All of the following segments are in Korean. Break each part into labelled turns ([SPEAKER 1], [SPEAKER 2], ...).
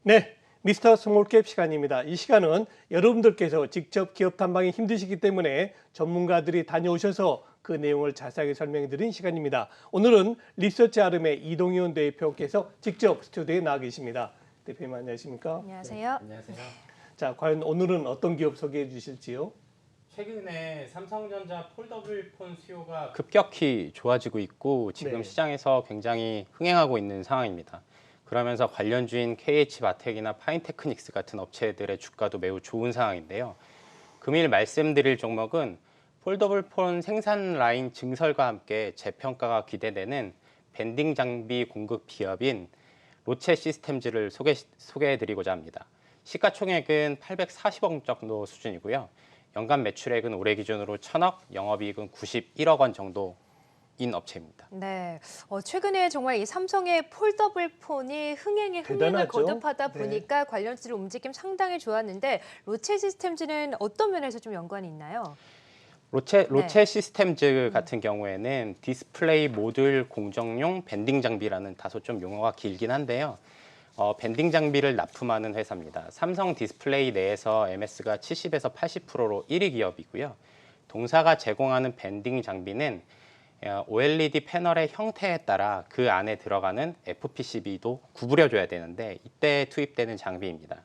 [SPEAKER 1] 네, 미스터 스몰캡 시간입니다. 이 시간은 여러분들께서 직접 기업 탐방이 힘드시기 때문에 전문가들이 다녀오셔서 그 내용을 자세하게 설명해 드린 시간입니다. 오늘은 리서치 아름의 이동현 대표께서 직접 스튜디오에 나와 계십니다. 대표님 안녕하십니까?
[SPEAKER 2] 안녕하세요.
[SPEAKER 3] 안녕하세요.
[SPEAKER 1] 자, 과연 오늘은 어떤 기업 소개해 주실지요?
[SPEAKER 3] 최근에 삼성전자 폴더블 폰 수요가 급격히 좋아지고 있고 지금
[SPEAKER 1] 네.
[SPEAKER 3] 시장에서 굉장히 흥행하고 있는 상황입니다. 그러면서 관련주인 KH바텍이나 파인테크닉스 같은 업체들의 주가도 매우 좋은 상황인데요. 금일 말씀드릴 종목은 폴더블 폰 생산 라인 증설과 함께 재평가가 기대되는 밴딩 장비 공급 기업인 로체 시스템즈를 소개해드리고자 합니다. 시가총액은 840억 정도 수준이고요. 연간 매출액은 올해 기준으로 1,000억, 영업이익은 91억 원 정도인 업체입니다.
[SPEAKER 2] 네, 최근에 정말 이 삼성의 폴더블 폰이 흥행에 흥행을
[SPEAKER 1] 대단하죠?
[SPEAKER 2] 거듭하다
[SPEAKER 1] 네.
[SPEAKER 2] 보니까 관련주들 움직임 상당히 좋았는데 로체 시스템즈는 어떤 면에서 좀 연관이 있나요?
[SPEAKER 3] 로체 시스템즈 같은 경우에는 디스플레이 모듈 공정용 밴딩 장비라는 다소 좀 용어가 길긴 한데요. 밴딩 장비를 납품하는 회사입니다. 삼성 디스플레이 내에서 MS가 70에서 80%로 1위 기업이고요. 동사가 제공하는 밴딩 장비는 OLED 패널의 형태에 따라 그 안에 들어가는 FPCB도 구부려줘야 되는데 이때 투입되는 장비입니다.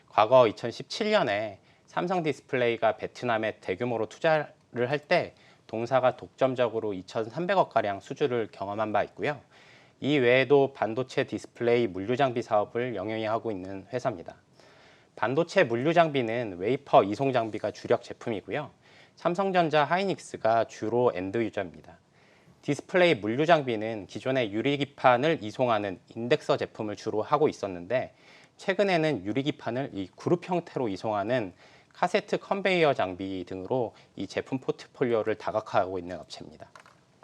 [SPEAKER 3] 과거 2017년에 삼성 디스플레이가 베트남에 대규모로 투자를 할 때 동사가 독점적으로 2,300억가량 수주를 경험한 바 있고요. 이 외에도 반도체 디스플레이 물류 장비 사업을 영위하고 있는 회사입니다. 반도체 물류 장비는 웨이퍼 이송 장비가 주력 제품이고요. 삼성전자 하이닉스가 주로 엔드 유저입니다. 디스플레이 물류 장비는 기존의 유리기판을 이송하는 인덱서 제품을 주로 하고 있었는데 최근에는 유리기판을 이 그룹 형태로 이송하는 카세트 컨베이어 장비 등으로 이 제품 포트폴리오를 다각화하고 있는 업체입니다.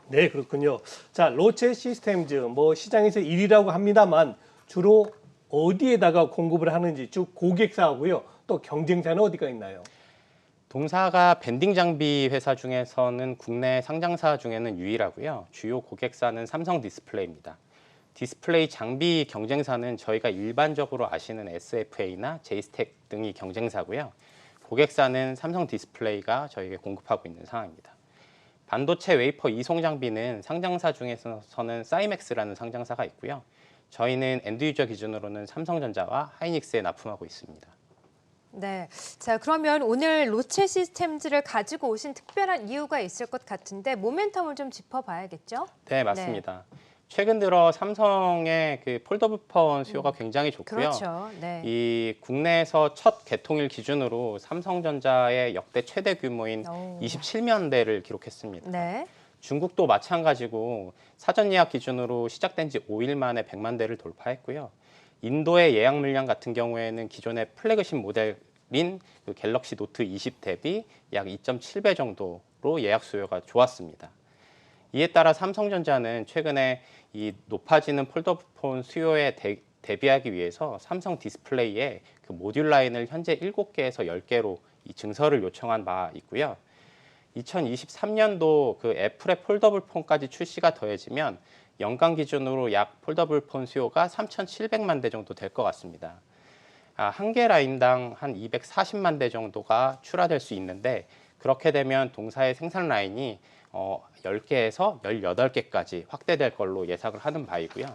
[SPEAKER 1] 네, 그렇군요. 자, 로체 시스템즈 시장에서 1위라고 합니다만 주로 어디에다가 공급을 하는지 쭉 고객사하고요. 또 경쟁사는 어디가 있나요?
[SPEAKER 3] 동사가 밴딩 장비 회사 중에서는 국내 상장사 중에는 유일하고요. 주요 고객사는 삼성 디스플레이입니다. 디스플레이 장비 경쟁사는 저희가 일반적으로 아시는 SFA나 제이스텍 등이 경쟁사고요. 고객사는 삼성 디스플레이가 저희에게 공급하고 있는 상황입니다. 반도체 웨이퍼 이송 장비는 상장사 중에서는 사이맥스라는 상장사가 있고요. 저희는 엔드유저 기준으로는 삼성전자와 하이닉스에 납품하고 있습니다.
[SPEAKER 2] 네, 자 그러면 오늘 로체 시스템즈를 가지고 오신 특별한 이유가 있을 것 같은데 모멘텀을 좀 짚어봐야겠죠?
[SPEAKER 3] 네, 맞습니다. 최근 들어 삼성의 그 폴더블 폰 수요가 굉장히 좋고요.
[SPEAKER 2] 그렇죠. 네.
[SPEAKER 3] 이 국내에서 첫 개통일 기준으로 삼성전자의 역대 최대 규모인
[SPEAKER 2] 오.
[SPEAKER 3] 27만 대를 기록했습니다.
[SPEAKER 2] 네.
[SPEAKER 3] 중국도 마찬가지고 사전 예약 기준으로 시작된 지 5일 만에 100만 대를 돌파했고요. 인도의 예약 물량 같은 경우에는 기존의 플래그십 모델인 그 갤럭시 노트 20 대비 약 2.7배 정도로 예약 수요가 좋았습니다. 이에 따라 삼성전자는 최근에 이 높아지는 폴더폰 수요에 대비하기 위해서 삼성 디스플레이에 그 모듈 라인을 현재 7개에서 10개로 이 증설을 요청한 바 있고요. 2023년도 그 애플의 폴더블 폰까지 출시가 더해지면 연간 기준으로 약 폴더블 폰 수요가 3,700만 대 정도 될 것 같습니다. 한 개 라인당 한 240만 대 정도가 출하될 수 있는데 그렇게 되면 동사의 생산 라인이 10개에서 18개까지 확대될 걸로 예상을 하는 바이고요.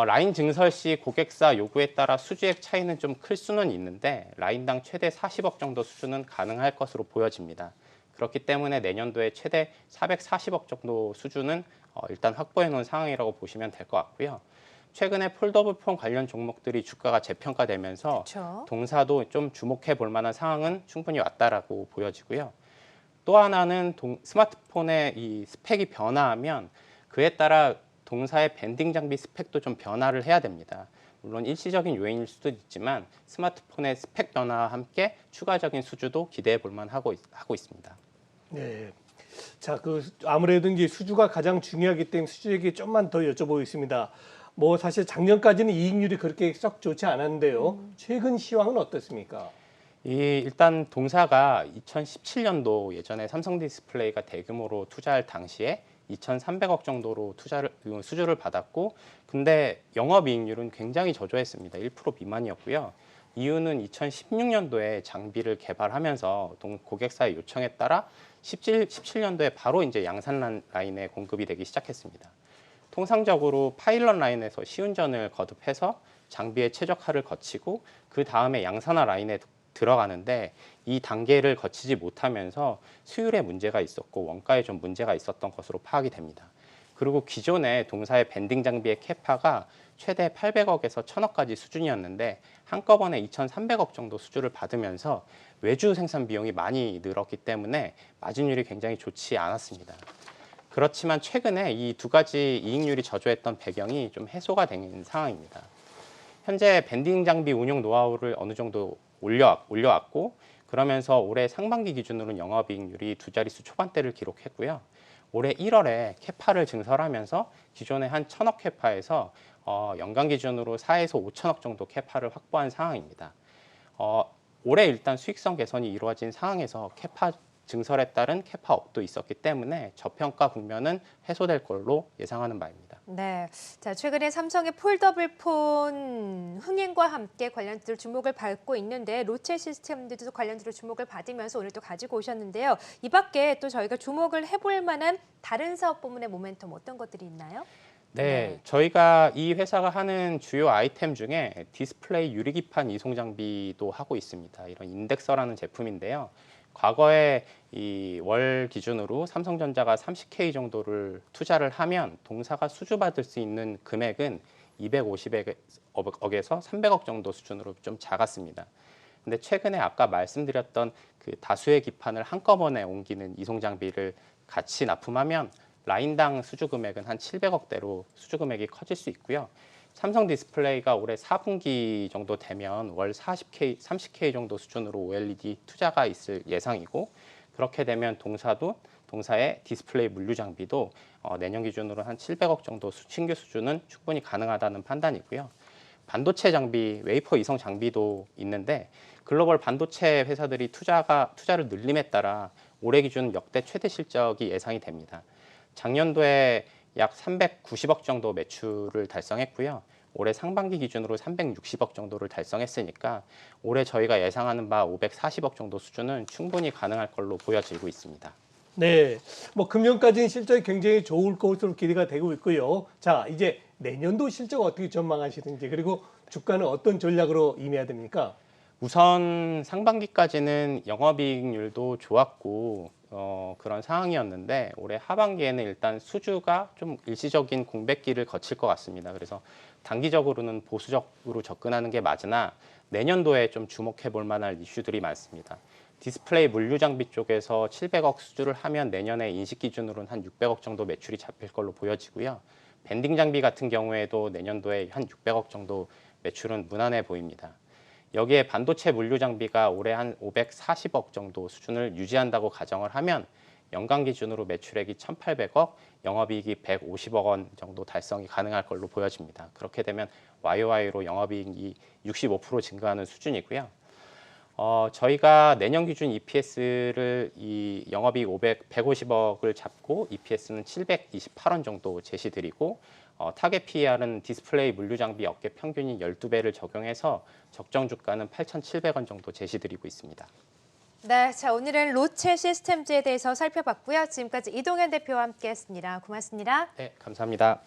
[SPEAKER 3] 라인 증설 시 고객사 요구에 따라 수주액 차이는 좀 클 수는 있는데 라인당 최대 40억 정도 수준은 가능할 것으로 보여집니다. 그렇기 때문에 내년도에 최대 440억 정도 수준은 일단 확보해 놓은 상황이라고 보시면 될 것 같고요. 최근에 폴더블 폰 관련 종목들이 주가가 재평가되면서
[SPEAKER 2] 그렇죠.
[SPEAKER 3] 동사도 좀 주목해 볼 만한 상황은 충분히 왔다라고 보여지고요. 또 하나는 스마트폰의 이 스펙이 변화하면 그에 따라 동사의 밴딩 장비 스펙도 좀 변화를 해야 됩니다. 물론 일시적인 요인일 수도 있지만 스마트폰의 스펙 변화와 함께 추가적인 수주도 기대해 볼 만하고 있습니다.
[SPEAKER 1] 네. 자, 아무래도 이제 수주가 가장 중요하기 때문에 수주에게 좀만 더 여쭤보겠습니다. 사실 작년까지는 이익률이 그렇게 썩 좋지 않았는데요. 최근 시황은 어떻습니까?
[SPEAKER 3] 일단 동사가 2017년도 예전에 삼성 디스플레이가 대규모로 투자할 당시에 2,300억 정도로 수주를 받았고, 근데 영업이익률은 굉장히 저조했습니다. 1% 미만이었고요. 이유는 2016년도에 장비를 개발하면서 고객사의 요청에 따라 17년도에 바로 이제 양산 라인에 공급이 되기 시작했습니다. 통상적으로 파일럿 라인에서 시운전을 거듭해서 장비의 최적화를 거치고 그 다음에 양산화 라인에 들어가는데, 이 단계를 거치지 못하면서 수율에 문제가 있었고 원가에 좀 문제가 있었던 것으로 파악이 됩니다. 그리고 기존의 동사의 밴딩 장비의 캐파가 최대 800억에서 1,000억까지 수준이었는데 한꺼번에 2,300억 정도 수주를 받으면서 외주 생산 비용이 많이 늘었기 때문에 마진율이 굉장히 좋지 않았습니다. 그렇지만 최근에 이 두 가지 이익률이 저조했던 배경이 좀 해소가 된 상황입니다. 현재 밴딩 장비 운용 노하우를 어느 정도 올려왔고, 그러면서 올해 상반기 기준으로는 영업이익률이 두 자릿수 초반대를 기록했고요. 올해 1월에 캐파를 증설하면서 기존의 한 1,000억 캐파에서 연간 기준으로 4에서 5천억 정도 캐파를 확보한 상황입니다. 올해 일단 수익성 개선이 이루어진 상황에서 캐파 증설에 따른 캐파 업도 있었기 때문에 저평가 국면은 해소될 걸로 예상하는 바입니다.
[SPEAKER 2] 네, 자 최근에 삼성의 폴더블 폰 흥행과 함께 관련주들 주목을 받고 있는데 로체 시스템들도 관련주로 주목을 받으면서 오늘 또 가지고 오셨는데요. 이 밖에 또 저희가 주목을 해볼 만한 다른 사업 부문의 모멘텀 어떤 것들이 있나요?
[SPEAKER 3] 네, 저희가 이 회사가 하는 주요 아이템 중에 디스플레이 유리기판 이송 장비도 하고 있습니다. 이런 인덱서라는 제품인데요. 과거에 이 월 기준으로 삼성전자가 30K 정도를 투자를 하면 동사가 수주받을 수 있는 금액은 250억에서 300억 정도 수준으로 좀 작았습니다. 근데 최근에 아까 말씀드렸던 그 다수의 기판을 한꺼번에 옮기는 이송 장비를 같이 납품하면 라인당 수주 금액은 한 700억대로 수주 금액이 커질 수 있고요. 삼성 디스플레이가 올해 4분기 정도 되면 월 30K 정도 수준으로 OLED 투자가 있을 예상이고, 그렇게 되면 동사의 디스플레이 물류 장비도 내년 기준으로 한 700억 정도 신규 수주는 충분히 가능하다는 판단이고요. 반도체 장비, 웨이퍼 이송 장비도 있는데 글로벌 반도체 회사들이 투자를 늘림에 따라 올해 기준 역대 최대 실적이 예상이 됩니다. 작년도에 약 390억 정도 매출을 달성했고요. 올해 상반기 기준으로 360억 정도를 달성했으니까 올해 저희가 예상하는 바 540억 정도 수준은 충분히 가능할 걸로 보여지고 있습니다.
[SPEAKER 1] 네, 뭐 금년까지는 실적이 굉장히 좋을 것으로 기대가 되고 있고요. 자, 이제 내년도 실적 어떻게 전망하시는지, 그리고 주가는 어떤 전략으로 임해야 됩니까?
[SPEAKER 3] 우선 상반기까지는 영업이익률도 좋았고 그런 상황이었는데 올해 하반기에는 일단 수주가 좀 일시적인 공백기를 거칠 것 같습니다. 그래서 단기적으로는 보수적으로 접근하는 게 맞으나 내년도에 좀 주목해 볼 만한 이슈들이 많습니다. 디스플레이 물류 장비 쪽에서 700억 수주를 하면 내년에 인식 기준으로는 한 600억 정도 매출이 잡힐 걸로 보여지고요. 밴딩 장비 같은 경우에도 내년도에 한 600억 정도 매출은 무난해 보입니다. 여기에 반도체 물류 장비가 올해 한 540억 정도 수준을 유지한다고 가정을 하면 연간 기준으로 매출액이 1,800억, 영업이익이 150억 원 정도 달성이 가능할 걸로 보여집니다. 그렇게 되면 YOY로 영업이익이 65% 증가하는 수준이고요. 저희가 내년 기준 EPS를 이 영업이익 150억을 잡고 EPS는 728원 정도 제시드리고 타겟 PER은 디스플레이 물류 장비 업계 평균인 12배를 적용해서 적정 주가는 8,700원 정도 제시드리고 있습니다.
[SPEAKER 2] 네, 자 오늘은 로체 시스템즈에 대해서 살펴봤고요. 지금까지 이동현 대표와 함께했습니다. 고맙습니다.
[SPEAKER 3] 네, 감사합니다.